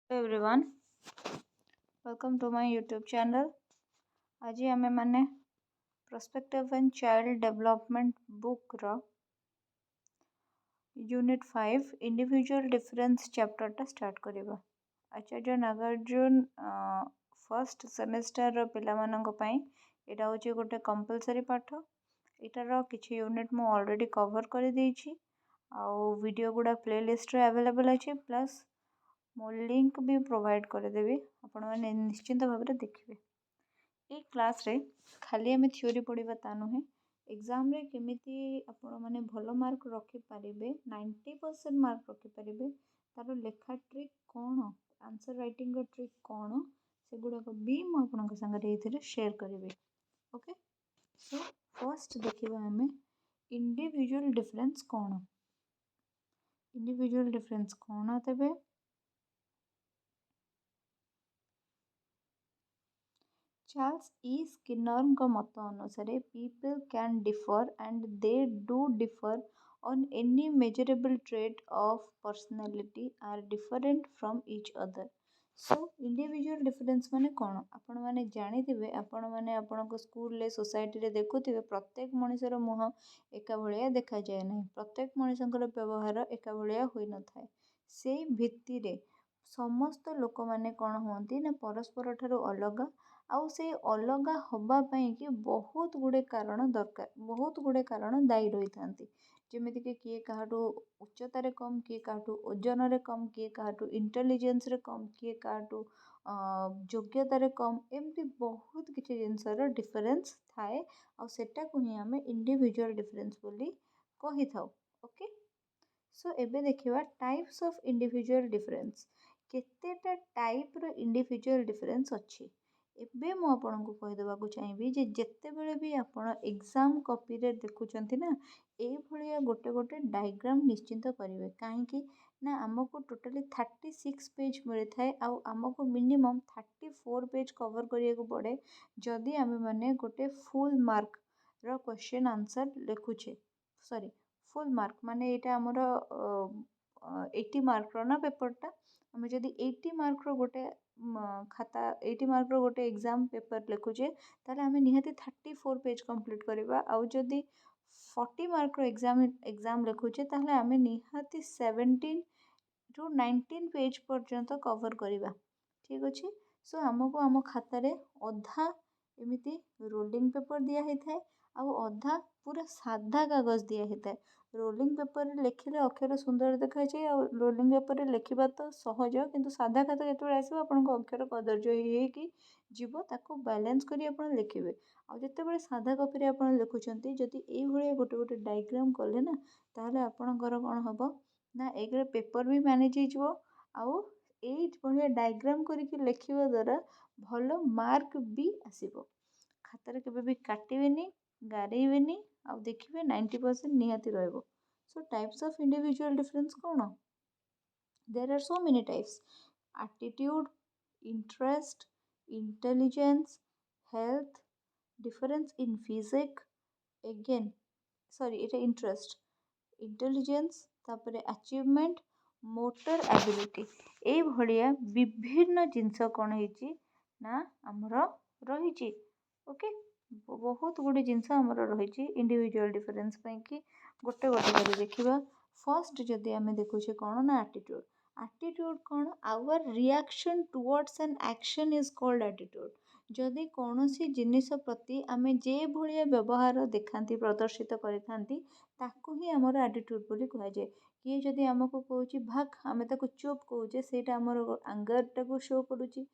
Everyone welcome to my YouTube channel. आज आमे माने perspective and child development book रो यूनिट 5 इंडिविजुअल डिफरेंस चैप्टर टा स्टार्ट करिबा। आचार्य नागार्जुन फर्स्ट सेमेस्टर रो पिला मानक पई एटा होची गोटे कंपलसरी पाठ। एटार किछि यूनिट मु ऑलरेडी कवर कर देछि आउ वीडियो गुडा प्लेलिस्ट रे अवेलेबल अछि प्लस मो लिंक भी प्रोवाइड करदेवी आपण मैंने निश्चिंत भाव में देखिए। ये क्लास रे खाली आम थ्योरी पढ़ा ता नुहे एग्जाम रे केमिति आपण मैंने भल मार्क रखिपारे 90% मार्क रखिपारे तार लेखा ट्रिक कौन आंसर राइटिंग ट्रिक कौन से गुड़ाक भी मुझे शेयर करी। ओके सो फर्स्ट देखा आम इंडिविजुअल डिफरेंस कौन तेबे चार्ल्स ई स्किनर मत अनुसार people can differ and they do differ on any measurable trait of personality are different from each other. So individual difference माने कौन आपण मैंने जानी आपण मैंने आपण स्कूल सोसाइटी रे देखुवे प्रत्येक मनुष्यर मुह एका भाया देखा जाए ना प्रत्येक मनुष्यर व्यवहार एका भाया हो न था से भित्ति रे समस्त लोक मैंने कौन होती ना परस्पर ठारू अलग आउ से अलग हवापाई कि बहुत गुड़े कारण दरकार बहुत गुड़े कारण दायी रही था जमीक किए काहाठू उच्चतार कम किए काहाठू ओजन रे कम किए काहाठू इंटेलिजेंस रे कम किए काहाठू योग्यतार कम एमती बहुत किसी जिनसर डिफरेन्स थाए आटा को ही आम इंडिविजुअल डिफरेन्स बोली कही था। ओके सो एबे देखिबा टाइप्स ऑफ इंडिविजुअल डिफरेंस केतेटा टाइप रो इंडिविजुअल डिफरेंस अच्छी। एबे मु आपनको कहि देबाकू चाहिबी जे जेते बेले भी आपण एग्जाम कॉपी रे देखुचंती ना ए भलिया गोटे गोटे डायग्राम निश्चिंत करिवे काहेकि ना हमको टोटली 36 पेज मिले थाए आउ हमको मिनिमम 34 पेज कवर करिया को पड़े जदि आमे माने गोटे फुल मार्क रो क्वेश्चन आंसर लिखुछे सॉरी फुल मार्क माने एटा हमर 80 मार्क रो ना पेपरटा आमे जदि 80 मार्क रो गोटे खाता 80 मार्क रो गोटे एग्जाम पेपर लिखुचे ताले आमे निहाती 34 पेज कंप्लीट करबा आउ जदि 40 मार्क रो एग्जाम लिखुचे ताले आमे निहाती 17 टू 19 पेज पर्यंत कवर करबा। ठीक अछि सो हमको आम खाता रे अधा एमिति रोलिंग पेपर दिया ही थाए आउ अधा पूरा साधा कागज दिया ही थाए। रोलिंग पेपर रे लिखिले अक्षर सुंदर देखा जाए आ रोलिंग पेपर रे लिखिबा तो सहज किंतु साधा खाता जेतबे आसीबो आपनको अक्षर कदर्य हे कि जीवो ताको बैलेंस करी आपण लिखिबे आ जेतेबेले साधा कॉपी रे आपण लिखुचंती जदि एई भलिया गोटे गोटे डायग्राम कले ना ताहले आपणकर कोन हबो ना एक पेपर भी मैनेज हो आउ एई भलिया डायग्राम करिक लिखिबा द्वारा भलो मार्क भी आसीबो खातार केबे भी काटिबेनी गारेइबेनी आउ देखिबे 90% निहाती रहइबो। So types of individual difference कौन there are so many types attitude interest intelligence health difference in physique again sorry इटा इंटरेस्ट इंटेलिजेंस तापरे अचीवमेंट मोटर एबिलिटी ए भलिया विभिन्न जिनस कौन होइची ना हमर रहिची। ओके बहुत गुडी जिनस हमर रहिची इंडिविजुअल डिफरेंस पई कि गोटे गोटे करी देखिबा। फर्स्ट जदि आमे देखुछे कौन ना एटीट्यूड कौन our reaction towards an action is called attitude जदि कौनसी जिनिस प्रति आमे जे भलिया व्यवहार देखांती प्रदर्शित करिथांती ताकू ही हमर एटीट्यूड बोली कहा जाए। किए जदि हमको कहूची भाग आमे ताको चुप कहूचे सेटा हमर एंगर टाको शो करूची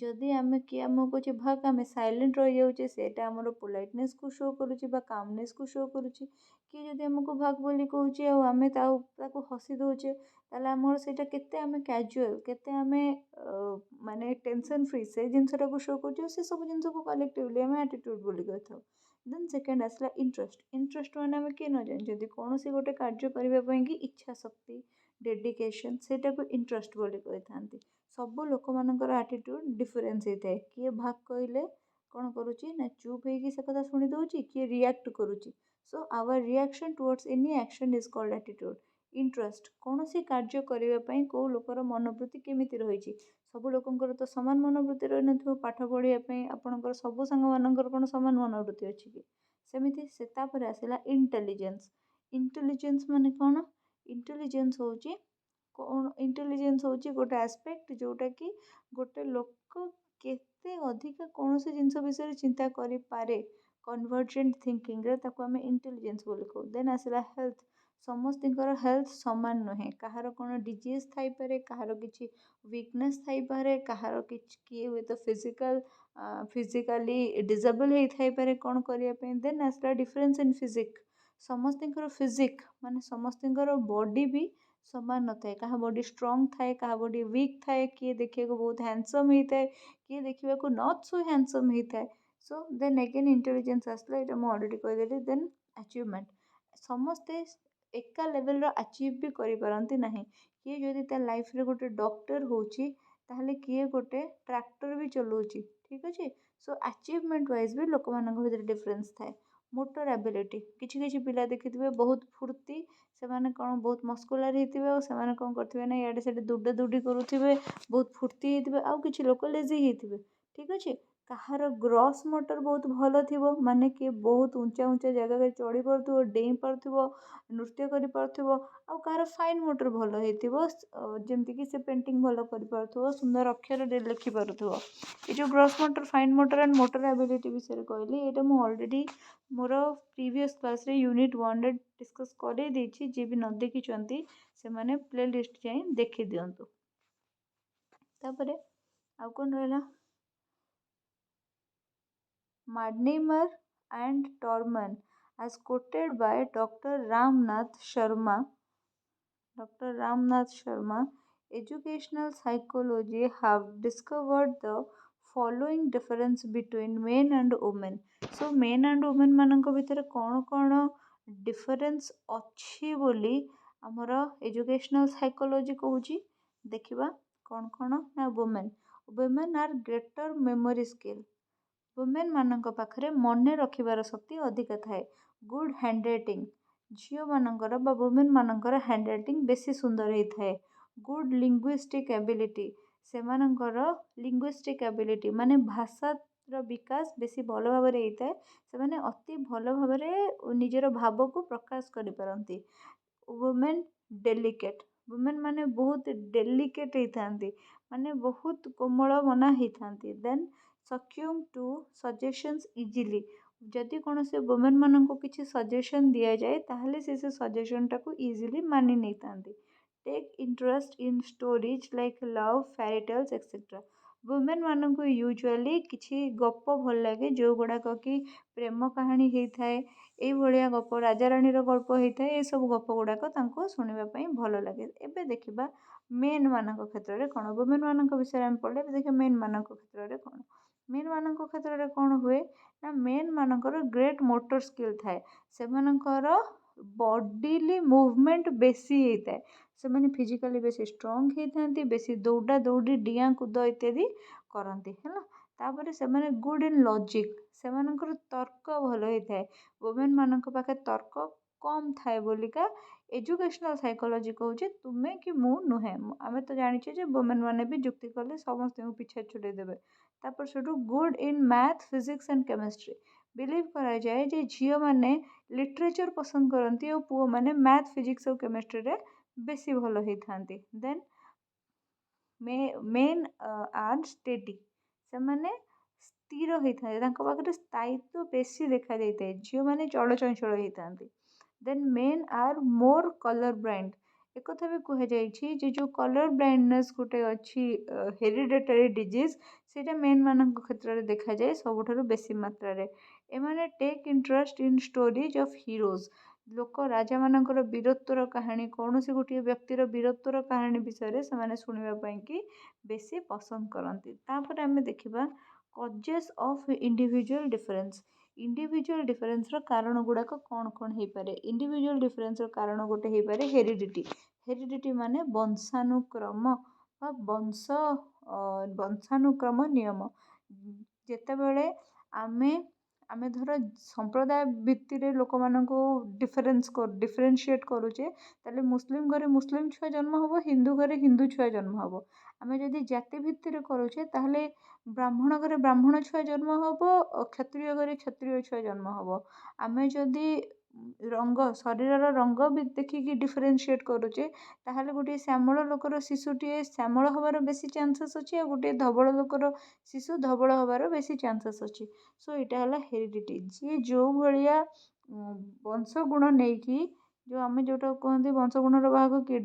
जदि आमे कि हमको कहूची भाग आमे साइलेंट रहि जाउचे सेटा हमर पोलाइटनेस को शो करूची बा कामनेस को शो करूची। कि जदि हमको भाग बोली कहूची आ आमे ताको हसी दउचे ताले हमर सेटा केते आमे कैजुअल केते आमे माने टेंशन फ्री से जिनसटा को शो करूची से सब जिनस को कलेक्टिवली आमे एटीट्यूड बोली कहथाउ। देन सेकेंड आसला इंटरेस्ट माने आमे के न जानि जदि कोनोसी गोटे कार्य करिबा पई कि इच्छा शक्ति डेडिकेशन सेटा को इंटरेस्ट बोली कहिथांती। सब लोक मानकर एटीट्यूड डिफरेंस होता है किए भाग कहले कौन करुच्ची ना चुप होगी से कथा शुणी दउची किए रिएक्ट करुच्ची। So our reaction towards any action is called attitude. Interest कौन सी कार्य करने को लोकर मनोवृत्ति केमिति रही ସବୁ ଲୋକଙ୍କର ତ ସମାନ ମନୋବୃତ୍ତି ରହିନଥିବ ପାଠ ପଢ଼ିବା ପାଇଁ। ଆପଣଙ୍କର ସବୁ ସାଙ୍ଗମାନଙ୍କର କ'ଣ ସମାନ ମନୋବୃତ୍ତି ଅଛି କି? ସେମିତି ସେ ତାପରେ ଆସିଲା ଇଣ୍ଟେଲିଜେନ୍ସ। ଇଣ୍ଟେଲିଜେନ୍ସ ମାନେ କ'ଣ? ଇଣ୍ଟେଲିଜେନ୍ସ ହେଉଛି ଇଣ୍ଟେଲିଜେନ୍ସ ହେଉଛି ଗୋଟେ ଆସ୍ପେକ୍ଟ ଯେଉଁଟାକି ଗୋଟେ ଲୋକ କେତେ ଅଧିକା କୌଣସି ଜିନିଷ ବିଷୟରେ ଚିନ୍ତା କରିପାରେ। କନଭର୍ଜେଣ୍ଟ ଥିଙ୍କିଂରେ ତାକୁ ଆମେ ଇଣ୍ଟେଲିଜେନ୍ସ ବୋଲି କହୁ। ଦେନ୍ ଆସିଲା ହେଲ୍ଥ। ସମସ୍ତଙ୍କର ହେଲ୍ଥ ସମାନ ନୁହେଁ। କାହାର କ'ଣ ଡିଜିଜ୍ ଥାଇପାରେ, କାହାର କିଛି ୱିକନେସ୍ ଥାଇପାରେ, କାହାର କିଛି କିଏ ହୁଏତ ଫିଜିକାଲି ଡିଜେବଲ୍ ହେଇଥାଇପାରେ କ'ଣ କରିବା ପାଇଁ। ଦେନ୍ ଆସିଲା ଡିଫରେନ୍ସ ଇନ୍ ଫିଜିକ୍। ସମସ୍ତଙ୍କର ଫିଜିକ୍ ମାନେ ସମସ୍ତଙ୍କର ବଡି ବି ସମାନ ନଥାଏ। କାହା ବଡି ଷ୍ଟ୍ରଙ୍ଗ ଥାଏ, କାହା ବଡି ୱିକ୍ ଥାଏ, କିଏ ଦେଖିବାକୁ ବହୁତ ହ୍ୟାଣ୍ଡସମ୍ ହେଇଥାଏ, କିଏ ଦେଖିବାକୁ ନଟ୍ ସୋ ହ୍ୟାଣ୍ଡସମ୍ ହେଇଥାଏ। ସୋ ଦେନ୍ ଏଗେନ୍ ଇଣ୍ଟେଲିଜେନ୍ସ ଆସିଲା, ଏଇଟା ମୁଁ ଅଲରେଡ଼ି କହିଦେଲି। ଦେନ୍ ଆଚିଭମେଣ୍ଟ। ସମସ୍ତେ ଏକା ଲେଭେଲର ଆଚିଭ୍ ବି କରିପାରନ୍ତି ନାହିଁ। କିଏ ଯଦି ତା ଲାଇଫରେ ଗୋଟେ ଡକ୍ଟର ହେଉଛି, ତାହେଲେ କିଏ ଗୋଟେ ଟ୍ରାକ୍ଟର ବି ଚଲାଉଛି। ଠିକ୍ ଅଛି। ସୋ ଆଚିଭମେଣ୍ଟ ୱାଇଜ୍ ବି ଲୋକମାନଙ୍କ ଭିତରେ ଡିଫରେନ୍ସ ଥାଏ। Motor ability. କିଛି କିଛି ପିଲା ଦେଖିଥିବେ ବହୁତ ଫୁର୍ତ୍ତି, ସେମାନେ କ'ଣ ବହୁତ ମସ୍କୁଲାର ହେଇଥିବେ, ଆଉ ସେମାନେ କ'ଣ କରିଥିବେ ନା ଇଆଡ଼େ ସିଆଡ଼େ ଦୌଡ଼ା ଦୌଡ଼ି କରୁଥିବେ, ବହୁତ ଫୁର୍ତ୍ତି ହେଇଥିବେ। ଆଉ କିଛି ଲୋକ ଲେଜି ହେଇଥିବେ। ଠିକ୍ ଅଛି। କାହାର ଗ୍ରସ୍ ମୋଟର ବହୁତ ଭଲ ଥିବ, ମାନେ କିଏ ବହୁତ ଉଞ୍ଚା ଉଞ୍ଚା ଜାଗାରେ ଚଢ଼ି ପାରୁଥିବ, ଡେଇଁ ପାରୁଥିବ, ନୃତ୍ୟ କରିପାରୁଥିବ। ଆଉ କାହାର ଫାଇନ୍ ମୋଟର ଭଲ ହେଇଥିବ, ଯେମିତିକି ସେ ପେଣ୍ଟିଂ ଭଲ କରିପାରୁଥିବ, ସୁନ୍ଦର ଅକ୍ଷରରେ ଲେଖିପାରୁଥିବ। ଏ ଯେଉଁ gross motor, fine motor and motor ability ବିଷୟରେ କହିଲି, ଏଇଟା ମୁଁ ଅଲରେଡ଼ି ମୋର ପ୍ରିଭିୟସ୍ କ୍ଲାସ୍ରେ ୟୁନିଟ୍ 1ରେ ଡିସ୍କସ୍ କରେଇ ଦେଇଛି। ଯିଏ ବି ନ ଦେଖିଛନ୍ତି ସେମାନେ ପ୍ଲେ ଲିଷ୍ଟ ଯାଇ ଦେଖିଦିଅନ୍ତୁ। ତାପରେ ଆଉ କ'ଣ ରହିଲା? Madnimer and Torman, as quoted by Dr. Ramnath Sharma. Dr. Ramnath Sharma, educational psychology have discovered the following difference between men and women. So men and women ମାନଙ୍କ ଭିତରେ କ'ଣ ଡିଫରେନ୍ସ ଅଛି ବୋଲି ଆମର ଏଜୁକେସନାଲ ସାଇକୋଲୋଜି କହୁଛି। ଦେଖିବା କ'ଣ ନା women are greater memory skill. women ମାନଙ୍କ ପାଖରେ ମନେ ରଖିବାର ଶକ୍ତି ଅଧିକ ଥାଏ। Good handwriting. ଝିଅମାନଙ୍କର ବା women ମାନଙ୍କର ହ୍ୟାଣ୍ଡରାଇଟିଂ ବେଶୀ ସୁନ୍ଦର ହେଇଥାଏ। Good linguistic ability. ସେମାନଙ୍କର ଲିଙ୍ଗୁଇଷ୍ଟିକ୍ ଆବିଲିଟି ମାନେ ଭାଷାର ବିକାଶ ବେଶୀ ଭଲ ଭାବରେ ହେଇଥାଏ। ସେମାନେ ଅତି ଭଲ ଭାବରେ ନିଜର ଭାବକୁ ପ୍ରକାଶ କରିପାରନ୍ତି। women ଡେଲିକେଟ୍। women ମାନେ ବହୁତ ଡେଲିକେଟ୍ ହେଇଥାନ୍ତି, ମାନେ ବହୁତ କୋମଳ ମନା ହେଇଥାନ୍ତି। ଦେନ୍ ସକ୍ୟୁମ୍ ଟୁ ସଜେସନ୍ସ ଇଜିଲି। ଯଦି କୌଣସି women ମାନଙ୍କୁ କିଛି ସଜେସନ୍ ଦିଆଯାଏ, ତାହେଲେ ସେ ସଜେସନ୍ଟାକୁ ଇଜିଲି ମାନି ନେଇଥାନ୍ତି। Take interest in stories like love, fairytales etcetera. women ମାନଙ୍କୁ ୟୁଜୁଆଲି କିଛି ଗପ ଭଲ ଲାଗେ, ଯେଉଁଗୁଡ଼ାକ କି ପ୍ରେମ କାହାଣୀ ହେଇଥାଏ, ଏଇଭଳିଆ ଗପ, ରାଜାରାଣୀର ଗଳ୍ପ ହେଇଥାଏ। ଏସବୁ ଗପ ଗୁଡ଼ାକ ତାଙ୍କୁ ଶୁଣିବା ପାଇଁ ଭଲ ଲାଗେ। ଏବେ ଦେଖିବା ମେନ୍ ମାନଙ୍କ କ୍ଷେତ୍ରରେ କ'ଣ। women ମାନଙ୍କ ବିଷୟରେ ଆମେ ପଢ଼ିଲେ, ଏବେ ଦେଖିବା ମେନ୍ ମାନଙ୍କ କ୍ଷେତ୍ରରେ କ'ଣ। ମେନ୍ ମାନଙ୍କ କ୍ଷେତ୍ରରେ କ'ଣ ହୁଏ ନା, ମେନ୍ ମାନଙ୍କର ଗ୍ରେଟ୍ ମୋଟର ସ୍କିଲ୍ ଥାଏ। ସେମାନଙ୍କର ବଡିଲି ମୁଭମେଣ୍ଟ ବେଶୀ ହେଇଥାଏ। ସେମାନେ ଫିଜିକାଲି ବେଶୀ ଷ୍ଟ୍ରଙ୍ଗ ହେଇଥାନ୍ତି, ବେଶୀ ଦୌଡ଼ା ଦୌଡ଼ି, ଡିଆଁ କୁଦ ଇତ୍ୟାଦି କରନ୍ତି ହେଲା। ତାପରେ ସେମାନେ ଗୁଡ୍ ଇନ୍ ଲଜିକ୍। ସେମାନଙ୍କର ତର୍କ ଭଲ ହେଇଥାଏ। women ମାନଙ୍କ ପାଖେ ତର୍କ କମ୍ ଥାଏ ବୋଲିକା ଏଜୁକେସନାଲ ସାଇକୋଲୋଜି କହୁଛି ତୁମେ କି ମୁଁ ନୁହେଁ। ଆମେ ତ ଜାଣିଛେ ଯେ women ମାନେ ବି ଯୁକ୍ତି କଲେ ସମସ୍ତଙ୍କୁ ପିଛା ଛୁଡ଼େଇ ଦେବେ। ତାପରେ ସେଠୁ good in math, physics and chemistry. Believe କରାଯାଏ ଯେ ଝିଅମାନେ ଲିଟରେଚର ପସନ୍ଦ କରନ୍ତି ଆଉ ପୁଅମାନେ ମ୍ୟାଥ୍, ଫିଜିକ୍ସ ଆଉ କେମିଷ୍ଟ୍ରିରେ ବେଶୀ ଭଲ ହେଇଥାନ୍ତି। ଦେନ୍ ମେନ୍ ଆର୍ ଷ୍ଟେଡି। ସେମାନେ ସ୍ଥିର ହେଇଥାନ୍ତି, ତାଙ୍କ ପାଖରେ ସ୍ଥାୟିତ୍ୱ ବେଶୀ ଦେଖାଯାଇଥାଏ। ଝିଅମାନେ ଚଳଚଞ୍ଚଳ ହେଇଥାନ୍ତି। ଦେନ୍ ମେନ୍ ଆର୍ ମୋର୍ କଲର୍ ବ୍ଲାଇଣ୍ଡ। ଏକଥା ବି କୁହାଯାଇଛି ଯେ ଯେଉଁ କଲର୍ ବ୍ଲାଇଣ୍ଡନେସ୍ ଗୋଟେ ଅଛି, ହେରିଡେଟାରୀ ଡିଜିଜ୍, ସେଇଟା ମେନ୍ ମାନଙ୍କ କ୍ଷେତ୍ରରେ ଦେଖାଯାଏ ସବୁଠାରୁ ବେଶୀ ମାତ୍ରାରେ। ଏମାନେ take interest in stories of heroes. ଲୋକ ରାଜାମାନଙ୍କର ବୀରତ୍ୱର କାହାଣୀ, କୌଣସି ଗୋଟିଏ ବ୍ୟକ୍ତିର ବୀରତ୍ୱର କାହାଣୀ ବିଷୟରେ ସେମାନେ ଶୁଣିବା ପାଇଁକି ବେଶୀ ପସନ୍ଦ କରନ୍ତି। ତାପରେ ଆମେ ଦେଖିବା କଜେସ୍ ଅଫ୍ ଇଣ୍ଡିଭିଜୁଆଲ୍ ଡିଫରେନ୍ସ। ଇଣ୍ଡିଭିଜୁଆଲ୍ ଡିଫରେନ୍ସର କାରଣ ଗୁଡ଼ାକ କ'ଣ ହେଇପାରେ। ଇଣ୍ଡିଭିଜୁଆଲ୍ ଡିଫରେନ୍ସର କାରଣ ଗୋଟେ ହେଇପାରେ ହେରିଡିଟି। ହେରିଡିଟି ମାନେ ବଂଶାନୁକ୍ରମ ବା ବଂଶାନୁକ୍ରମ ନିୟମ। ଯେତେବେଳେ ଆମେ ଆମେ ଧର ସମ୍ପ୍ରଦାୟ ଭିତ୍ତିରେ ଲୋକମାନଙ୍କୁ ଡିଫରେନ୍ସିଏଟ୍ କରୁଛେ, ତାହେଲେ ମୁସଲିମ ଘରେ ମୁସଲିମ ଛୁଆ ଜନ୍ମ ହେବ, ହିନ୍ଦୁ ଘରେ ହିନ୍ଦୁ ଛୁଆ ଜନ୍ମ ହେବ। ଆମେ ଯଦି ଜାତି ଭିତ୍ତିରେ କରୁଛେ, ତାହେଲେ ବ୍ରାହ୍ମଣ ଘରେ ବ୍ରାହ୍ମଣ ଛୁଆ ଜନ୍ମ ହେବ, କ୍ଷତ୍ରିୟ ଘରେ କ୍ଷତ୍ରିୟ ଛୁଆ ଜନ୍ମ ହେବ। ଆମେ ଯଦି ଶରୀରର ରଙ୍ଗ ବି ଦେଖିକି ଡିଫରେନ୍ସିଏଟ୍ କରୁଛେ, ତାହେଲେ ଗୋଟିଏ ଶ୍ୟାମଳ ଲୋକର ଶିଶୁଟିଏ ଶ୍ୟାମଳ ହେବାର ବେଶୀ ଚାନ୍ସେସ୍ ଅଛି, ଆଉ ଗୋଟିଏ ଧବଳ ଲୋକର ଶିଶୁ ଧବଳ ହେବାର ବେଶୀ ଚାନ୍ସେସ୍ ଅଛି। ସୋ ଏଇଟା ହେଲା ହେରିଡ଼ିଟି। ଯିଏ ଯେଉଁ ଭଳିଆ ବଂଶଗୁଣ ନେଇକି, ଆମେ ଯେଉଁଟା କୁହନ୍ତି ବଂଶଗୁଣର ବାହକ କିଏ,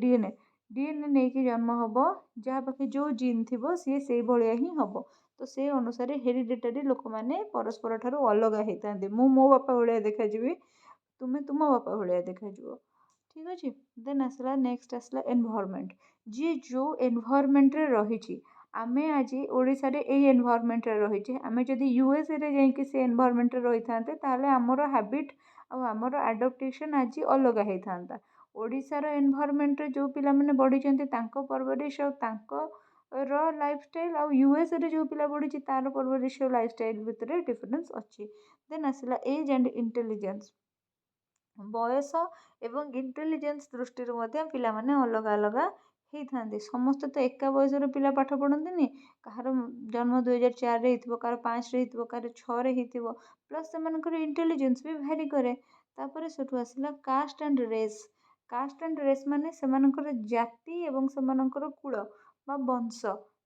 ଡିଏନ୍ଏ ନେଇକି ଜନ୍ମ ହେବ, ଯାହା ପାଖେ ଯେଉଁ ଜିନ୍ ଥିବ ସିଏ ସେଇଭଳିଆ ହିଁ ହେବ। ତ ସେ ଅନୁସାରେ ହେରିଡ଼ିଟାରୀ ଲୋକମାନେ ପରସ୍ପର ଠାରୁ ଅଲଗା ହେଇଥାନ୍ତି। ମୁଁ ମୋ ବାପା ଭଳିଆ ଦେଖାଯିବି, ତୁମେ ତୁମ ବାପା ଭଳିଆ ଦେଖାଯିବ। ଠିକ୍ ଅଛି। ଦେନ୍ ନେକ୍ସଟ ଆସିଲା ଏନଭାୟରମେଣ୍ଟ। ଯିଏ ଯେଉଁ ଏନଭାୟରମେଣ୍ଟରେ ରହିଛି, ଆମେ ଆଜି ଓଡ଼ିଶାରେ ଏଇ ଏନଭାୟରମେଣ୍ଟରେ ରହିଛେ, ଆମେ ଯଦି ୟୁଏସ୍ଏରେ ଯାଇକି ସେ ଏନଭାୟରମେଣ୍ଟରେ ରହିଥାନ୍ତେ, ତାହେଲେ ଆମର ହ୍ୟାବିଟ୍ ଆଉ ଆମର ଆଡପ୍ଟେସନ୍ ଆଜି ଅଲଗା ହେଇଥାନ୍ତା। ଓଡ଼ିଶାର ଏନଭାୟରମେଣ୍ଟରେ ଯେଉଁ ପିଲାମାନେ ବଢ଼ିଛନ୍ତି, ତାଙ୍କ ପରବରିଶ ଆଉ ତାଙ୍କର ଲାଇଫଷ୍ଟାଇଲ୍, ଆଉ ୟୁଏସ୍ଏରେ ଯେଉଁ ପିଲା ବଢ଼ିଛି ତାର ପରବରିଶ ଆଉ ଲାଇଫଷ୍ଟାଇଲ୍ ଭିତରେ ଡିଫରେନ୍ସ ଅଛି। ଦେନ୍ ଆସିଲା ଏଜ୍ ଆଣ୍ଡ ଇଣ୍ଟେଲିଜେନ୍ସ। ବୟସ ଏବଂ ଇଣ୍ଟେଲିଜେନ୍ସ ଦୃଷ୍ଟିରୁ ମଧ୍ୟ ପିଲାମାନେ ଅଲଗା ଅଲଗା ହେଇଥାନ୍ତି। ସମସ୍ତେ ତ ଏକା ବୟସର ପିଲା ପାଠ ପଢ଼ନ୍ତିନି। କାହାର ଜନ୍ମ 2004ରେ ହେଇଥିବ, କାହାର 5ରେ ହେଇଥିବ, କାହାର 6ରେ ହେଇଥିବ। ପ୍ଲସ୍ ସେମାନଙ୍କର ଇଣ୍ଟେଲିଜେନ୍ସ ବି ଭ୍ୟାରି କରେ। ତାପରେ ସେଠୁ ଆସିଲା caste and race. Caste and race ମାନେ ସେମାନଙ୍କର ଜାତି ଏବଂ ସେମାନଙ୍କର କୁଳ ବା ବଂଶ।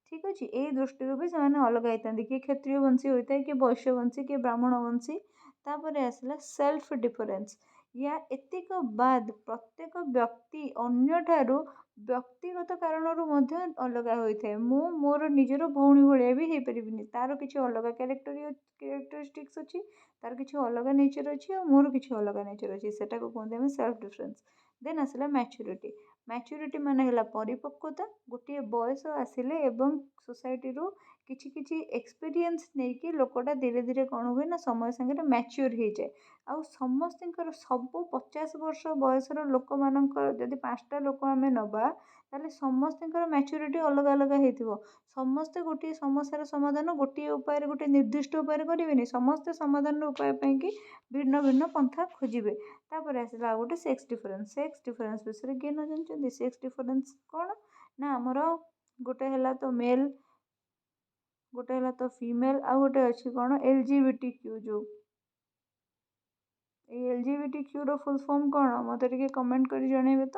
ଠିକ୍ ଅଛି। ଏଇ ଦୃଷ୍ଟିରୁ ବି ସେମାନେ ଅଲଗା ହେଇଥାନ୍ତି। କିଏ କ୍ଷତ୍ରିୟ ବଂଶୀ ହୋଇଥାଏ, କିଏ ବୈଶ୍ୟ ବଂଶୀ, କିଏ ବ୍ରାହ୍ମଣ ବଂଶୀ। ତାପରେ ଆସିଲା ସେଲ୍ଫ ଡିଫରେନ୍ସ। ୟା ଏତିକ ବାଦ ପ୍ରତ୍ୟେକ ବ୍ୟକ୍ତି ଅନ୍ୟଠାରୁ ବ୍ୟକ୍ତିଗତ କାରଣରୁ ମଧ୍ୟ ଅଲଗା ହୋଇଥାଏ। ମୁଁ ମୋର ନିଜର ଭଉଣୀ ଭଳିଆ ବି ହେଇପାରିବିନି, ତାର କିଛି ଅଲଗା କ୍ୟାରେକ୍ଟରିଷ୍ଟିକ୍ସ ଅଛି, ତାର କିଛି ଅଲଗା ନେଚର ଅଛି, ଆଉ ମୋର କିଛି ଅଲଗା ନେଚର ଅଛି। ସେଟାକୁ କୁହନ୍ତି ଆମେ ସେଲ୍ଫ ଡିଫରେନ୍ସ। ଦେନ୍ ଆସିଲା ମ୍ୟାଚୁରିଟି। ମ୍ୟାଚୁରିଟି ମାନେ ହେଲା ପରିପକ୍ୱତା। ଗୋଟିଏ ବୟସ ଆସିଲେ ଏବଂ ସୋସାଇଟିରୁ କିଛି କିଛି ଏକ୍ସପିରିଏନ୍ସ ନେଇକି ଲୋକଟା ଧୀରେ ଧୀରେ କ'ଣ ହୁଏ ନା ସମୟ ସାଙ୍ଗରେ ମ୍ୟାଚ୍ୟୁର୍ ହେଇଯାଏ। ଆଉ ସମସ୍ତଙ୍କର ସବୁ 50 ବର୍ଷ ବୟସର ଲୋକମାନଙ୍କର ଯଦି 5ଟା ଲୋକ ଆମେ ନେବା, ତାହେଲେ ସମସ୍ତଙ୍କର ମ୍ୟାଚୁରିଟି ଅଲଗା ଅଲଗା ହେଇଥିବ। ସମସ୍ତେ ଗୋଟିଏ ସମସ୍ୟାର ସମାଧାନ ଗୋଟିଏ ଉପାୟରେ, ଗୋଟେ ନିର୍ଦ୍ଦିଷ୍ଟ ଉପାୟରେ କରିବେନି। ସମସ୍ତେ ସମାଧାନର ଉପାୟ ପାଇଁକି ଭିନ୍ନ ଭିନ୍ନ ପନ୍ଥା ଖୋଜିବେ। ତାପରେ ଆସିଲା ଆଉ ଗୋଟେ ସେକ୍ସ ଡିଫରେନ୍ସ। ସେକ୍ସ ଡିଫରେନ୍ସ ବିଷୟରେ କିଏ ନ ଜାଣିଛନ୍ତି? ସେକ୍ସ ଡିଫରେନ୍ସ କ'ଣ ନା, ଆମର ଗୋଟେ ହେଲା ତ ମେଲ୍, ଗୋଟେ ହେଲା ତ ଫିମେଲ୍, ଆଉ ଗୋଟେ ଅଛି କ'ଣ LGBTQ। ଯେଉଁ ଏଇ LGBTQର ଫୁଲ୍ ଫର୍ମ କ'ଣ? ମୋତେ ଟିକେ କମେଣ୍ଟ କରି ଜଣେଇବେ ତ।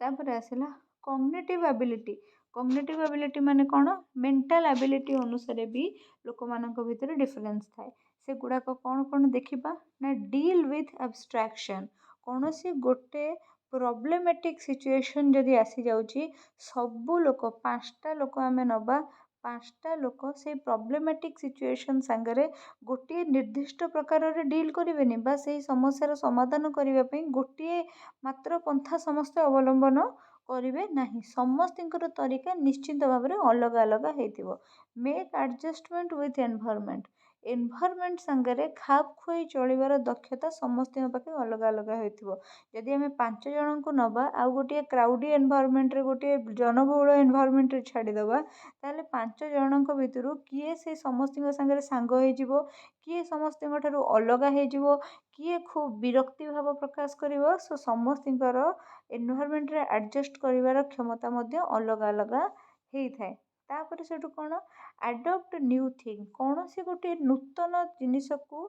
ତାପରେ ଆସିଲା କଗ୍ନିଟିଭ୍ ଆବିଲିଟି। କଗ୍ନିଟିଭ୍ ଆବିଲିଟି ମାନେ କ'ଣ? ମେଣ୍ଟାଲ୍ ଆବିଲିଟି ଅନୁସାରେ ବି ଲୋକମାନଙ୍କ ଭିତରେ ଡିଫରେନ୍ସ ଥାଏ। ସେଗୁଡ଼ାକ କ'ଣ ଦେଖିବା ନା, ଡିଲ୍ ୱିଥ୍ ଆବଷ୍ଟ୍ରାକ୍ସନ୍। କୌଣସି ଗୋଟେ ପ୍ରୋବ୍ଲେମେଟିକ୍ ସିଚୁଏସନ୍ ଯଦି ଆସିଯାଉଛି, ସବୁ ଲୋକ 5ଟା ଲୋକ ଆମେ ନେବା, 5ଟା ଲୋକ ସେଇ ପ୍ରୋବ୍ଲେମେଟିକ୍ ସିଚୁଏସନ୍ ସାଙ୍ଗରେ ଗୋଟିଏ ନିର୍ଦ୍ଦିଷ୍ଟ ପ୍ରକାରରେ ଡିଲ୍ କରିବେନି, ବା ସେଇ ସମସ୍ୟାର ସମାଧାନ କରିବା ପାଇଁ ଗୋଟିଏ ମାତ୍ର ପନ୍ଥା ସମସ୍ତେ ଅବଲମ୍ବନ କରିବେ ନାହିଁ। ସମସ୍ତଙ୍କର ତରିକା ନିଶ୍ଚିତ ଭାବରେ ଅଲଗା ଅଲଗା ହେଇଥିବ। Make adjustment with environment. Environment ସାଙ୍ଗରେ ଖାପ ଖୁଆଇ ଚଳିବାର ଦକ୍ଷତା ସମସ୍ତଙ୍କ ପାଖେ ଅଲଗା ଅଲଗା ହୋଇଥିବ। ଯଦି ଆମେ 5 ଜଣଙ୍କୁ ନେବା, ଆଉ ଗୋଟିଏ କ୍ରାଉଡି ଏନଭାୟରମେଣ୍ଟରେ, ଗୋଟିଏ ଜନବହୁଳ ଏନଭାୟରମେଣ୍ଟରେ ଛାଡ଼ିଦେବା, ତାହେଲେ 5 ଜଣଙ୍କ ଭିତରୁ କିଏ ସେ ସମସ୍ତଙ୍କ ସାଙ୍ଗରେ ସାଙ୍ଗ ହେଇଯିବ, କିଏ ସମସ୍ତଙ୍କ ଠାରୁ ଅଲଗା ହେଇଯିବ, କିଏ ଖୁବ୍ ବିରକ୍ତି ଭାବ ପ୍ରକାଶ କରିବ। ସୋ ସମସ୍ତଙ୍କର ଏନଭାୟରମେଣ୍ଟରେ ଆଡ଼ଜଷ୍ଟ କରିବାର କ୍ଷମତା ମଧ୍ୟ ଅଲଗା ଅଲଗା ହେଇଥାଏ। ତାପରେ ସେଠୁ କ'ଣ? Adapt new thing. କୌଣସି ଗୋଟିଏ ନୂତନ ଜିନିଷକୁ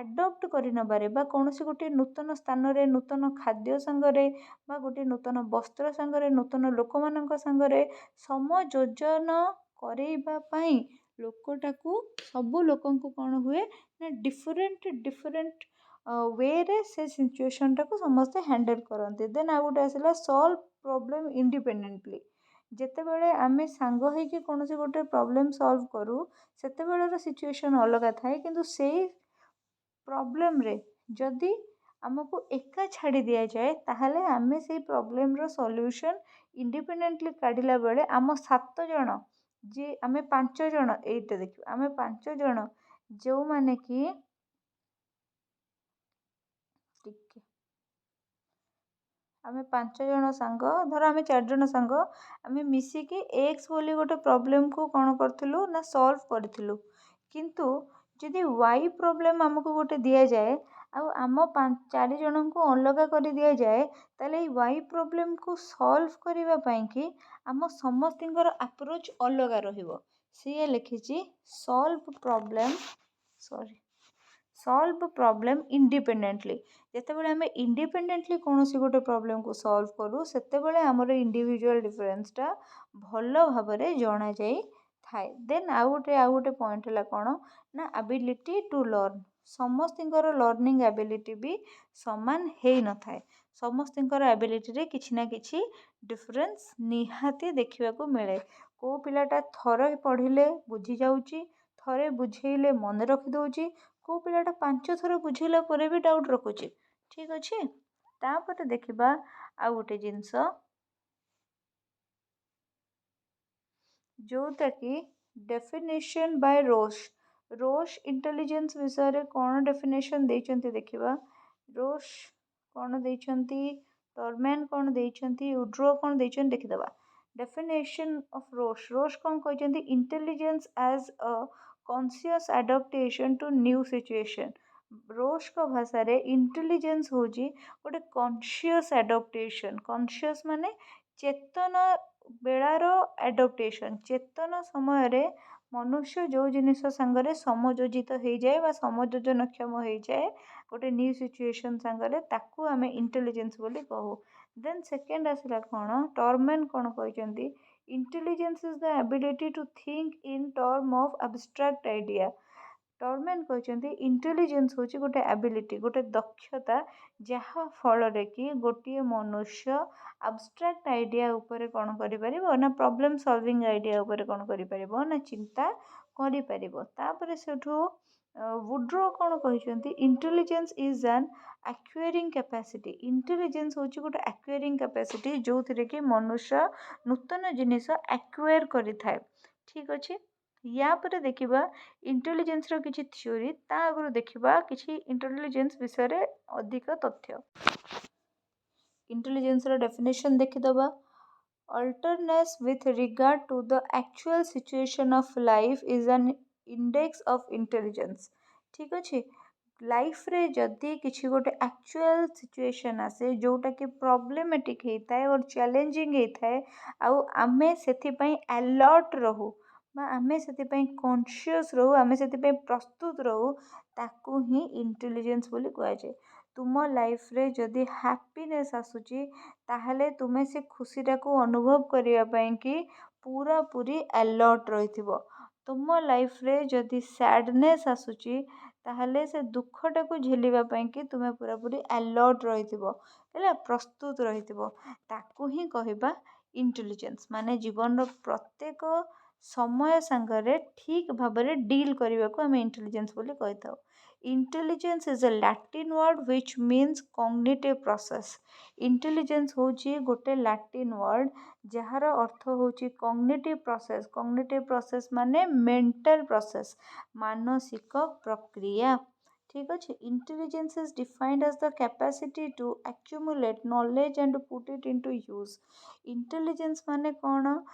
ଆଡପ୍ଟ କରି ନେବାରେ, ବା କୌଣସି ଗୋଟିଏ ନୂତନ ସ୍ଥାନରେ ନୂତନ ଖାଦ୍ୟ ସାଙ୍ଗରେ, ବା ଗୋଟିଏ ନୂତନ ବସ୍ତ୍ର ସାଙ୍ଗରେ, ନୂତନ ଲୋକମାନଙ୍କ ସାଙ୍ଗରେ ସମଯୋଜନ କରେଇବା ପାଇଁ ଲୋକଟାକୁ, ସବୁ ଲୋକଙ୍କୁ କ'ଣ ହୁଏ ନା, ଡିଫରେଣ୍ଟ ୱେରେ ସେ ସିଚୁଏସନ୍ଟାକୁ ସମସ୍ତେ ହ୍ୟାଣ୍ଡେଲ୍ କରନ୍ତି। ଦେନ୍ ଆଉ ଗୋଟେ ଆସିଲା ସଲ୍ଭ ପ୍ରୋବ୍ଲେମ୍ ଇଣ୍ଡିପେଣ୍ଡେଣ୍ଟଲି। ଯେତେବେଳେ ଆମେ ସାଙ୍ଗ ହେଇକି କୌଣସି ଗୋଟେ ପ୍ରୋବ୍ଲେମ୍ ସଲ୍ଭ କରୁ, ସେତେବେଳର ସିଚୁଏସନ୍ ଅଲଗା ଥାଏ। କିନ୍ତୁ ସେଇ ପ୍ରୋବ୍ଲେମ୍ରେ ଯଦି ଆମକୁ ଏକା ଛାଡ଼ି ଦିଆଯାଏ, ତାହେଲେ ଆମେ ସେଇ ପ୍ରୋବ୍ଲେମ୍ର ସଲ୍ୟୁସନ୍ ଇଣ୍ଡିପେଣ୍ଡେଣ୍ଟଲି କାଢ଼ିଲା ବେଳେ ଆମ 7 ଜଣ, ଯେ ଆମେ 5 ଜଣ, ଏଇଟା ଦେଖିବା, ଆମେ 5 ଜଣ ଯେଉଁମାନେ କି ଟିକେ, ଆମେ 5 ଜଣ ସାଙ୍ଗ, ଧର ଆମେ 4 ଜଣ ସାଙ୍ଗ, ଆମେ ମିଶିକି ଏକ୍ସ ବୋଲି ଗୋଟେ ପ୍ରୋବ୍ଲେମ୍କୁ କ'ଣ କରିଥିଲୁ ନା, ସଲ୍ଭ କରିଥିଲୁ। କିନ୍ତୁ ଯଦି ୱାଇ ପ୍ରୋବ୍ଲେମ୍ ଆମକୁ ଗୋଟେ ଦିଆଯାଏ ଆଉ ଆମ 4 ଜଣଙ୍କୁ ଅଲଗା କରି ଦିଆଯାଏ ତାହେଲେ ଏଇ ୱାଇ ପ୍ରୋବ୍ଲେମ୍କୁ ସଲ୍ଭ କରିବା ପାଇଁକି ଆମ ସମସ୍ତଙ୍କର ଆପ୍ରୋଚ୍ ଅଲଗା ରହିବ। ସିଏ ଲେଖିଛି ସଲ୍ଭ ପ୍ରୋବ୍ଲେମ୍ ଇଣ୍ଡିପେଣ୍ଡେଣ୍ଟଲି। ଯେତେବେଳେ ଆମେ ଇଣ୍ଡିପେଣ୍ଡେଣ୍ଟଲି କୌଣସି ଗୋଟେ ପ୍ରୋବ୍ଲେମ୍କୁ ସଲ୍ଭ କରୁ ସେତେବେଳେ ଆମର ଇଣ୍ଡିଭିଜୁଆଲ୍ ଡିଫରେନ୍ସଟା ଭଲ ଭାବରେ ଜଣାଯାଇଥାଏ। ଦେନ୍ ଆଉ ଗୋଟେ ପଏଣ୍ଟ ହେଲା କ'ଣ ନା ଆବିଲିଟି ଟୁ ଲର୍ନ। ସମସ୍ତଙ୍କର ଲର୍ଣ୍ଣିଂ ଆବିଲିଟି ବି ସମାନ ହେଇନଥାଏ। ସମସ୍ତଙ୍କର ଆବିଲିଟିରେ କିଛି ନା କିଛି ଡିଫରେନ୍ସ ନିହାତି ଦେଖିବାକୁ ମିଳେ। କେଉଁ ପିଲାଟା ଥରେ ପଢ଼ିଲେ ବୁଝିଯାଉଛି, ଥରେ ବୁଝେଇଲେ ମନେ ରଖିଦେଉଛି, କେଉଁ ପିଲାଟା 5 ଥର ବୁଝେଇଲା ପରେ ବି ଡାଉଟ୍ ରଖୁଛି। ଠିକ୍ ଅଛି। ତାପରେ ଦେଖିବା ଆଉ ଗୋଟେ ଜିନିଷ ଯେଉଁଟାକି ଡେଫିନେସନ୍ ବାଇ ରୋଷ ଇଣ୍ଟେଲିଜେନ୍ସ ବିଷୟରେ କ'ଣ ଡେଫିନେସନ୍ ଦେଇଛନ୍ତି ଦେଖିବା। ରୋଷ କ'ଣ ଦେଇଛନ୍ତି, ଟର୍ମ୍ୟାନ୍ କ'ଣ ଦେଇଛନ୍ତି, ଉଡ୍ରୋ କ'ଣ ଦେଇଛନ୍ତି ଦେଖିଦେବା। ଡେଫିନେସନ୍ ଅଫ୍ ରୋଷ କ'ଣ କହିଛନ୍ତି, intelligence as a conscious adaptation to new situation. ରୋଷଙ୍କ ଭାଷାରେ ଇଣ୍ଟେଲିଜେନ୍ସ ହେଉଛି ଗୋଟେ କନସିୟସ୍ ଆଡାପ୍ଟେସନ୍। କନସିୟସ୍ ମାନେ ଚେତନ ବେଳାର ଆଡପ୍ଟେସନ୍। ଚେତନ ସମୟରେ ମନୁଷ୍ୟ ଯେଉଁ ଜିନିଷ ସାଙ୍ଗରେ ସମଯୋଜିତ ହେଇଯାଏ ବା ସମଯୋଜନକ୍ଷମ ହେଇଯାଏ ଗୋଟେ ନ୍ୟୁ ସିଚୁଏସନ୍ ସାଙ୍ଗରେ, ତାକୁ ଆମେ ଇଣ୍ଟେଲିଜେନ୍ସ ବୋଲି କହୁ। ଦେନ୍ ସେକେଣ୍ଡ ଆସିଲା କ'ଣ, ଟର୍ମ୍ୟାନ୍ କ'ଣ କହିଛନ୍ତି, intelligence is the ability to think in term of abstract idea. Terman କହିଛନ୍ତି ଇଣ୍ଟେଲିଜେନ୍ସ ହେଉଛି ଗୋଟେ ଆବିଲିଟି, ଗୋଟେ ଦକ୍ଷତା, ଯାହା ଫଳରେ କି ଗୋଟିଏ ମନୁଷ୍ୟ ଆବଷ୍ଟ୍ରାକ୍ଟ ଆଇଡ଼ିଆ ଉପରେ କ'ଣ କରିପାରିବ ନା ପ୍ରୋବ୍ଲେମ୍ ସଲଭିଂ ଆଇଡ଼ିଆ ଉପରେ କ'ଣ କରିପାରିବ ନା ଚିନ୍ତା କରିପାରିବ। ତାପରେ ସେଠୁ ଉଡ୍ରୋ କ'ଣ କହିଛନ୍ତି, intelligence is an ଆକ୍ୱାରିଂ capacity. Intelligence ହେଉଛି ଗୋଟେ ଆକ୍ୱାରିଂ କ୍ୟାପାସିଟି ଯେଉଁଥିରେ କି ମନୁଷ୍ୟ ନୂତନ ଜିନିଷ ଆକ୍ୱାର କରିଥାଏ। ଠିକ୍ ଅଛି। ୟା ପରେ ଦେଖିବା ଇଣ୍ଟେଲିଜେନ୍ସର କିଛି ଥିଓରି, ତା ଆଗରୁ ଦେଖିବା କିଛି ଇଣ୍ଟେଲିଜେନ୍ସ ବିଷୟରେ ଅଧିକ ତଥ୍ୟ। ଇଣ୍ଟେଲିଜେନ୍ସର ଡେଫିନେସନ୍ ଦେଖିଦେବା। Alertness with regard to the actual situation of life is an index of intelligence। ଠିକ୍ ଅଛି। ଲାଇଫ୍ରେ ଯଦି କିଛି ଗୋଟେ ଆକ୍ଚୁଆଲ୍ ସିଚୁଏସନ୍ ଆସେ ଯେଉଁଟାକି ପ୍ରୋବ୍ଲେମେଟିକ୍ ହେଇଥାଏ ଓ ଚ୍ୟାଲେଞ୍ଜିଂ ହେଇଥାଏ ଆଉ ଆମେ ସେଥିପାଇଁ ଆଲର୍ଟ ରହୁ ବା ଆମେ ସେଥିପାଇଁ କନସିୟସ୍ ରହୁ, ଆମେ ସେଥିପାଇଁ ପ୍ରସ୍ତୁତ ରହୁ, ତାକୁ ହିଁ ଇଣ୍ଟେଲିଜେନ୍ସ ବୋଲି କୁହାଯାଏ। ତୁମ ଲାଇଫ୍ରେ ଯଦି ହ୍ୟାପିନେସ୍ ଆସୁଛି ତାହେଲେ ତୁମେ ସେ ଖୁସିଟାକୁ ଅନୁଭବ କରିବା ପାଇଁକି ପୁରାପୁରି ଆଲର୍ଟ ରହିଥିବ। ତୁମ ଲାଇଫ୍ରେ ଯଦି ସ୍ୟାଡ଼ନେସ୍ ଆସୁଛି ତାହେଲେ ସେ ଦୁଃଖଟାକୁ ଝେଲିବା ପାଇଁକି ତୁମେ ପୁରାପୁରି ଆଲର୍ଟ ରହିଥିବ, ହେଲା, ପ୍ରସ୍ତୁତ ରହିଥିବ। ତାକୁ ହିଁ କହିବା ଇଣ୍ଟେଲିଜେନ୍ସ। ମାନେ ଜୀବନର ପ୍ରତ୍ୟେକ ସମୟ ସାଙ୍ଗରେ ଠିକ୍ ଭାବରେ ଡିଲ୍ କରିବାକୁ ଆମେ ଇଣ୍ଟେଲିଜେନ୍ସ ବୋଲି କହିଥାଉ। Intelligence is a Latin word which means cognitive process. Intelligence ହେଉଛି ଗୋଟେ ଲାଟିନ୍ ୱାର୍ଡ଼ ଯାହାର ଅର୍ଥ ହେଉଛି କଗ୍ନିଟିଭ୍ ପ୍ରୋସେସ୍। କଗ୍ନିଟିଭ୍ ପ୍ରୋସେସ୍ ମାନେ ମେଣ୍ଟାଲ୍ ପ୍ରୋସେସ୍, ମାନସିକ ପ୍ରକ୍ରିୟା। ଠିକ୍ ଅଛି। Intelligence is defined as the capacity to accumulate knowledge and put it into use. Intelligence ମାନେ କ'ଣ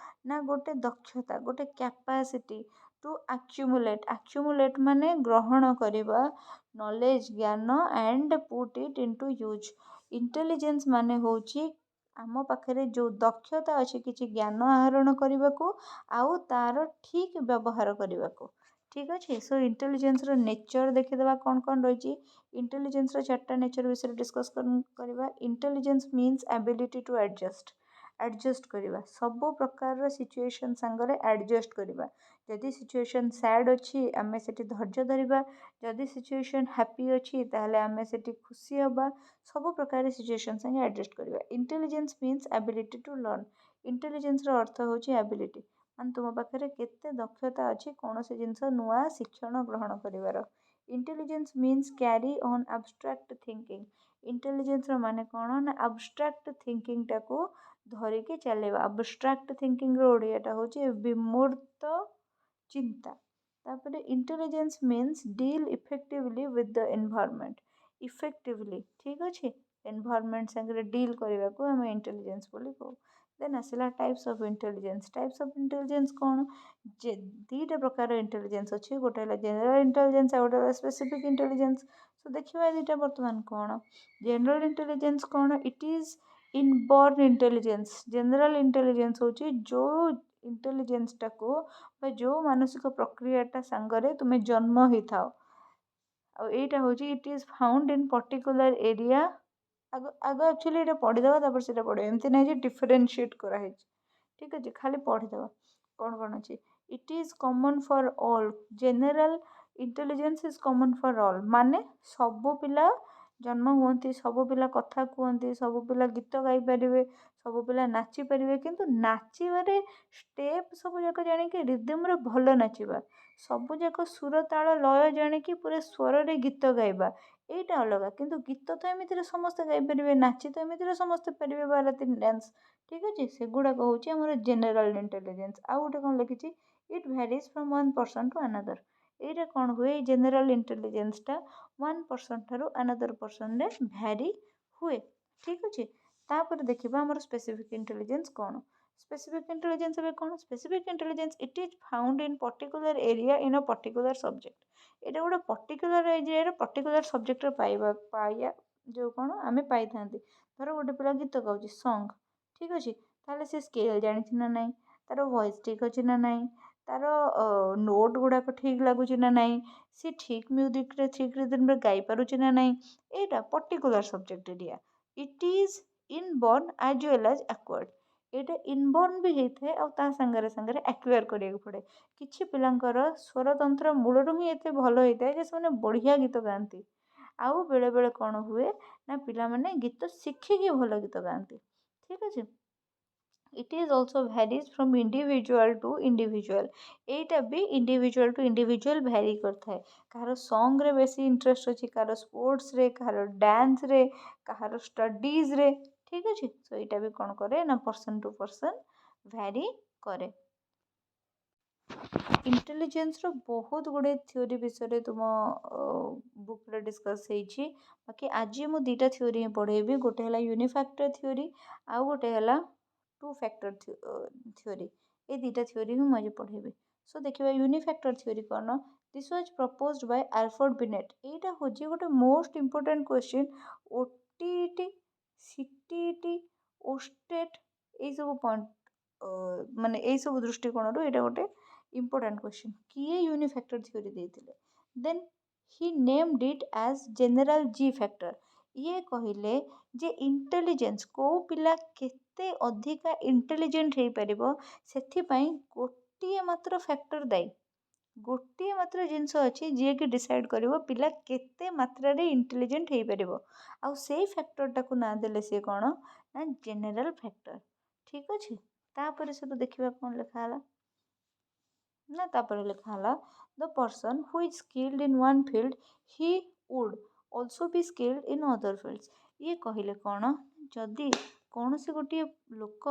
ନା ଗୋଟେ ଦକ୍ଷତା, ଗୋଟେ କ୍ୟାପାସିଟି ଟୁ ଆକ୍ୟୁମୁଲେଟ୍ ମାନେ ଗ୍ରହଣ କରିବା, ନଲେଜ୍ ଜ୍ଞାନ, and put it into use. Intelligence ମାନେ ହେଉଛି ଆମ ପାଖରେ ଯେଉଁ ଦକ୍ଷତା ଅଛି କିଛି ଜ୍ଞାନ ଆହରଣ କରିବାକୁ ଆଉ ତା'ର ଠିକ୍ ବ୍ୟବହାର କରିବାକୁ। ଠିକ୍ ଅଛି। ସୋ ଇଣ୍ଟେଲିଜେନ୍ସର ନେଚର ଦେଖିଦେବା କ'ଣ କ'ଣ ରହିଛି। ଇଣ୍ଟେଲିଜେନ୍ସର 4ଟା ନେଚର ବିଷୟରେ ଡିସ୍କସ୍ କରିବା। Intelligence means ability to adjust କରିବା, ସବୁ ପ୍ରକାରର ସିଚୁଏସନ୍ ସାଙ୍ଗରେ ଆଡ଼ଜଷ୍ଟ କରିବା। ଯଦି ସିଚୁଏସନ୍ ସ୍ୟାଡ଼୍ ଅଛି ଆମେ ସେଠି ଧୈର୍ଯ୍ୟ ଧରିବା, ଯଦି ସିଚୁଏସନ୍ ହ୍ୟାପି ଅଛି ତାହେଲେ ଆମେ ସେଠି ଖୁସି ହେବା, ସବୁ ପ୍ରକାର ସିଚୁଏସନ୍ ସାଙ୍ଗେ ଆଡ଼ଜଷ୍ଟ କରିବା। Intelligence means ability to learn. ଇଣ୍ଟେଲିଜେନ୍ସର ଅର୍ଥ ହେଉଛି ଆବିଲିଟି, ମାନେ ତୁମ ପାଖରେ କେତେ ଦକ୍ଷତା ଅଛି କୌଣସି ଜିନିଷ ନୂଆ ଶିକ୍ଷଣ ଗ୍ରହଣ କରିବାର। Intelligence means carry on abstract thinking. ଇଣ୍ଟେଲିଜେନ୍ସର ମାନେ କ'ଣ ନା ଆବଷ୍ଟ୍ରାକ୍ଟ ଥିଙ୍କିଂଟାକୁ ଧରିକି ଚାଲିବା। ଆବଷ୍ଟ୍ରାକ୍ଟ ଥିଙ୍କିଂର ଓଡ଼ିଆଟା ହେଉଛି ବିମୂର୍ତ୍ତ ଚିନ୍ତା। ତାପରେ intelligence means deal effectively with the environment. Effectively, ଠିକ୍ ଅଛି, ଏନଭାୟରମେଣ୍ଟ ସାଙ୍ଗରେ ଡିଲ୍ କରିବାକୁ ଆମେ ଇଣ୍ଟେଲିଜେନ୍ସ ବୋଲି କହୁ। देन आसला टाइप्स ऑफ इंटेलिजेंस कौन जे दीटा प्रकार इंटेलिजेंस अच्छी गोटे जनरल इंटेलिजेंस आ गोटे स्पेसिफिक इंटेलिजेंस सो देखिए दीटा बर्तमान कौन जनरल इंटेलिजेंस कौन it is inborn intelligence general intelligence होची जो इंटेलिजेंस टाको जो मानसिक प्रक्रियाटा सांगरे तुमे जन्म ही थाओ आईटा हूँ it is found in particular area आग आग एक्चुअली ये पढ़ीदे तापर से पढ़े एमती ना डिफरेनसीएट कराई ठीक अच्छे खाली पढ़ीदे कौन कौन अच्छे it is common for all general intelligence is common for all माने सबू पिला जन्म हुआ सबू पिला कथा कहते सबू पिला गीत गाई पारे सबू पिला नाची पारे किंतु नाचबारे स्टेप सब जाक जानिक रिदम भल नाचवा सबू जाक सुर ताल लय जानिक पूरा स्वर रे गीत गाइबा एटा अलग किंतु गीत तो एमती समस्ते गाइपारे नाची तो एमती समस्ते पारे भारतीय डांस ठीक अच्छे से गुड़ाक हूँ आम जेनेल इंटेलिजेंस आउ गोटे कौन लिखी it varies from one person to another ये कौन हुए जेनेल इंटेलिजेंसटा वन पर्सन ठारू अनदर पर्सन रे भैरी हुए ठीक अच्छे तापर देखा आम स्पेसिफिक इंटेलिजेंस कौन स्पेसिफिक इंटेलिजेंस कौन specific intelligence it is found in particular area in a particular subject यहाँ गोटे पर्टिकुलर एरिया पर्टिकुलर सब्जेक्ट पाइया जो कौन आम पाई था धर गोटे पिला गीत गाँव सॉन्ग ठीक अच्छे ताहले से स्केल जानी ना ना तार वॉइस ठीक अच्छे ना ना तार नोट गुड़ाक ठीक लगुच ना ना सी ठीक म्यूजिक रे ठीक रिदम रे गाई पारुच ना ना यहाँ particular subject area it is inborn as well as acquired ये इनबॉर्न भी होता है और सांगे सांगे एक्वायर करा पड़े किसी पिलांकर स्वरतंत्र मूलर ही एत भल होता है से बढ़िया गीत गाती आउ बेले बेले कौन हुए ना पिला माने गीत शिखिकी भल गीत गाती ठीक अच्छे it is also varies from individual to individual यहाँ भी इंडिविजुअल टू इंडिविजुअल भैरी करता है कहार सॉन्ग रे बेसी इंटरेस्ट अच्छी कहार स्पोर्ट्स रे कहार डांस रे कहार स्टडीज रे ठीक अच्छे सो यहाँ भी कौन करे ना पर्सन टू पर्सन भैरी करे इंटेलिजेंस रो बहुत गुड़े थ्योरी विषय तुम बुक रे डिस्कस होइछि बाकी आज मु दीटा थ्योरी पढ़ेबी गोटे है यूनिफैक्टर थ्योरी आउ गोटे है टू फैक्टर थ्योरी ये दीटा थ्योरी ही मुझे पढ़ेबी सो देखिए यूनिफैक्टर थ्योरी कौन this was proposed by Alfred Binet यहाँ हूँ गोटे most important question OTET CTET OSTET यही सब पॉइंट माने यही सब दृष्टिकोण यहाँ गोटे इंपोर्टेंट क्वेश्चन किए यूनिफैक्टर थ्योरी देते then he named it as general G factor ये कहले जे इंटेलिजेंस को पिला केते अधिका इंटेलिजेंट हो पारिबो सेथिपाई गोटिए मात्र फैक्टर दायी गोटिए मात्र जिनस अच्छी जी कि डिसाइड करिवो पिला केते मात्रा रे इंटेलिजेंट हो पारिबो आउ सेई फैक्टरटा को ना देले से कौन ना जनरल फैक्टर ठीक अच्छे तापर से तो देखा कौन लिखा है ना तापर लिखा है the person who is skilled in one field he would also be skilled in other fields ये कहले कौन जदि कौन से गोटे लोक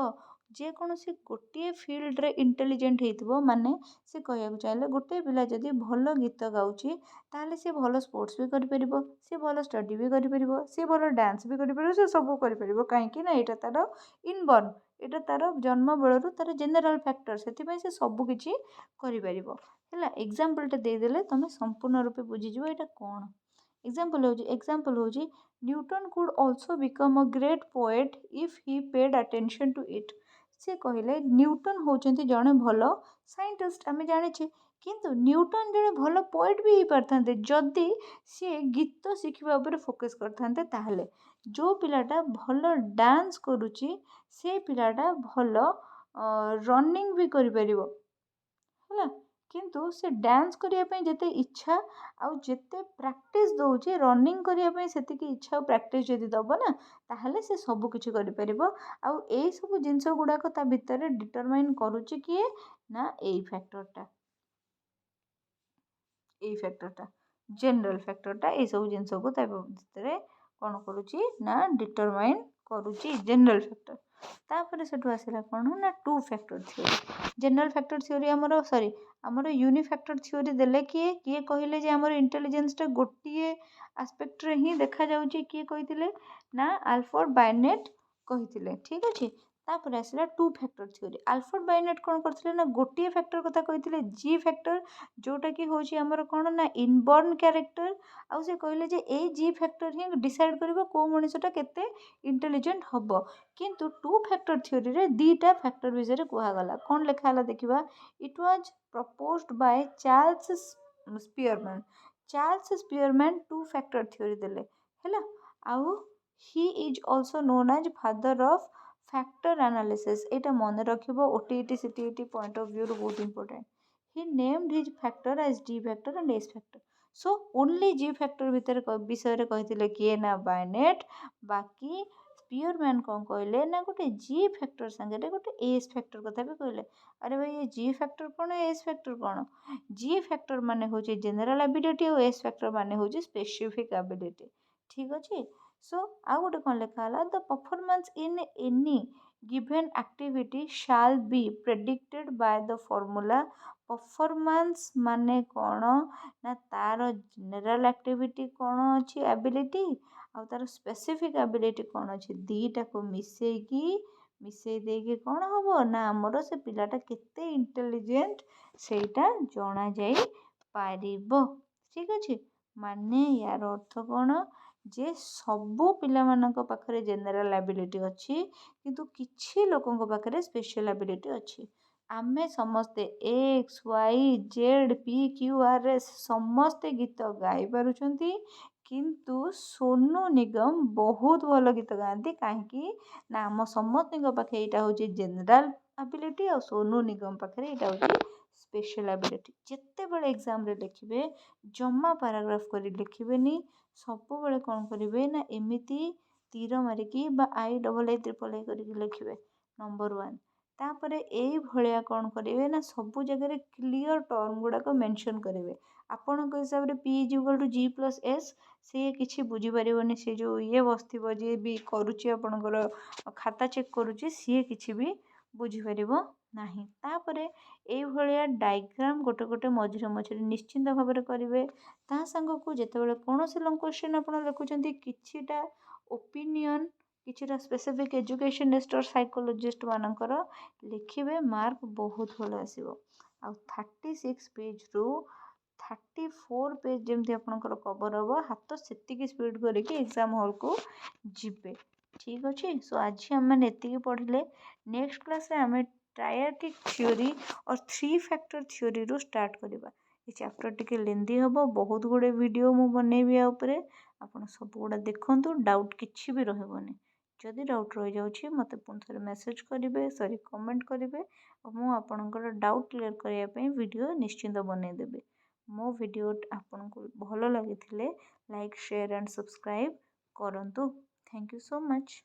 जेकोसी गोटे फिल्ड रे इंटेलिजेंट होइथिबो माने से कहया चाहिए गोटे पिला जदि भल गीत गाउची ताहले से भल स्पोर्ट्स भी करि परिबो से भल स्टडी भी करि परिबो से भल डांस भी करि परिबो से सब करि परिबो काहेकि ना एटा तार इनबॉर्न एटा तार जन्म बेलू तार जेनेराल फैक्टर से से सब किछि करि परिबो हैला एग्जांपल टे दे देले तमे संपूर्ण रूपे बुझी जिवो एटा कोन एग्जांपल होजी Newton could also become a great poet if he paid attention to it से कहले न्यूटन होचंती जड़े भल साइंटिस्ट आम जाने किंतु न्यूटन जड़े भल पोएट भी हो पारथांते जदि सी गीत शिखा उपर फोकस करथांते ताहले जो पिलाटा भल डांस करुची से पिलाटा भल रनिंग भी करि परिबो है किंतु से डांस करने जिते इच्छा आउ जिते प्रैक्टिस दौचे रनिंग करने से इच्छा और प्रैक्टिस जदि दब ना ताहले से सब किछि करि परिबो आउ एई सब जिंस गुड़ाक ता भितर डिटरमाइन करुछि किए ना एई फैक्टरटा जनरल फैक्टरटा ये सब जिंस को ता भितर कौन करुछि ना डिटरमाइन करुछि जनरल फैक्टर तापर से आसला कौन ना to factor theory general factor theory आमर सॉरी आमर यूनिफैक्टर थ्योरी देले किए किए कहले जे आमर इंटेलिजेंसटा गोटे आस्पेक्ट रे ही देखा जाउछि किए कहिथिले ना अल्फ्रेड बायनेट कहिथिले ठीक अछि तापर आसला to factor theory. Alfred bayonet कौन करथिले ना गोटे फैक्टर कथा कहिथिले जी फैक्टर, जोटा कि होची हमर कोन ना इनबॉर्न कैरेक्टर। आउ से कहले जे ए जी फैक्टर ही डिसाइड करबो को मनुष्यटा केते इंटेलिजेंट हबो। किंतु टू फैक्टर थ्योरी रे दीटा फैक्टर विषय कुहा गला। कौन लिखा हला देखिबा। It was proposed by Charles Spearman. Charles Spearman two factor theory देले हैला। आउ he is also known as father of factor analysis. एटा मन रखिबो OTET CTET point of view रो बहुत important. He named his factor as D factor and S factor. So only G factor भितर विषय रे कहिथिले किए ना बायनेट। बाकी स्पीयरमैन कौन कहले ना गोटे जी फैक्टर संगे गोटे एस फैक्टर कथा भी कहले। अरे भाई ये जी फैक्टर कौन एस फैक्टर कौन। जी फैक्टर माने होची जनरल एबिलिटी और एस फैक्टर माने होची स्पेसिफिक एबिलिटी। ठीक अछि। सो आ गोटे कौन लिखा हला the performance in any given activity shall be predicted by the formula. Performance माने कौन ना तार जनरल एक्टिविटी कौन अछि एबिलिटी आ तार स्पेसिफिक एबिलिटी कौन अछि दीटा को मिसेई देके कौन हबो ना हमर से पिलाटा केते इंटेलिजेंट सेटा जणा जाई पारिबो। ठीक अछि। माने यार अर्थ कौन जे सबु पिला मानक पाखरे जनरल एबिलिटी अछि किंतु किछि लोकंक पाखरे स्पेशल एबिलिटी अछि। आमे समस्ते X Y Z P Q R S समस्ते गीत गाई पारुछंती किंतु सोनू निगम बहुत भल गीत गाती कहीं ना आम समस्त पाखे यहाँ हूँ जनरल एबिलिटी और सोनू निगम पाखे यहाँ हूँ स्पेशल एबिलिटी। जिते बड़े एग्जाम रे लिखिबे जमा पैराग्राफ करी लिखिबेनी सब बेले कौन करेंगे ना एमती तीर मारिकी I double I triple I करके लिखिबे नंबर 1। तापर यही भाया कौन करेंगे ना सब जगह क्लीयर टर्म गुड़ाक मेंशन करेंगे। आपण हिसाब से P is equal to G plus S C किसी बुझीपारे सी जो ये बसो जी भी करुच्ची आपणकर खाता चेक करुच्ची सी किसी भी बुझीपार नहीं। तापरे यही भाया डायग्राम गोटे गोटे मझिरे मझिरे निश्चिंत भाव में करेंगे। ता सांग को जितेबाला कौन से लंग क्वेश्चन आप लिखुं किछिटा ओपिनियन किछिटा स्पेसिफिक एजुकेशन साइकोलॉजिस्ट मानकर लिखिबे मार्क बहुत भल आसीबो। आ 36 पेज रु 34 पेज जमती आपनकर कवर हम हाथ से स्पीड करके एग्जाम हॉल को जिबे। ठीक अच्छे। सो आज आम एति पढ़ले नेक्स्ट क्लास रे आम ट्रायडिक थ्योरी और 3 फैक्टर थ्योरी रु स्टार्ट करवा। ये चैप्टर टिके लेंदी हम बहुत गुड़े वीडियो मु बनैबी आ उपरे आपण सब गुड़ा देखंतु डाउट किछि भी रहबनी। जदि डाउट रही जाउछि मते पुଣି थरे मेसेज करेंगे सॉरी कमेंट करेंगे और मु आपनकर डाउट क्लियर करने पे वीडियो निश्चिंत बनै देबे। मो वीडियो आपनको भल लगी लाइक शेयर एंड सब्सक्राइब करंतु। Thank you so much.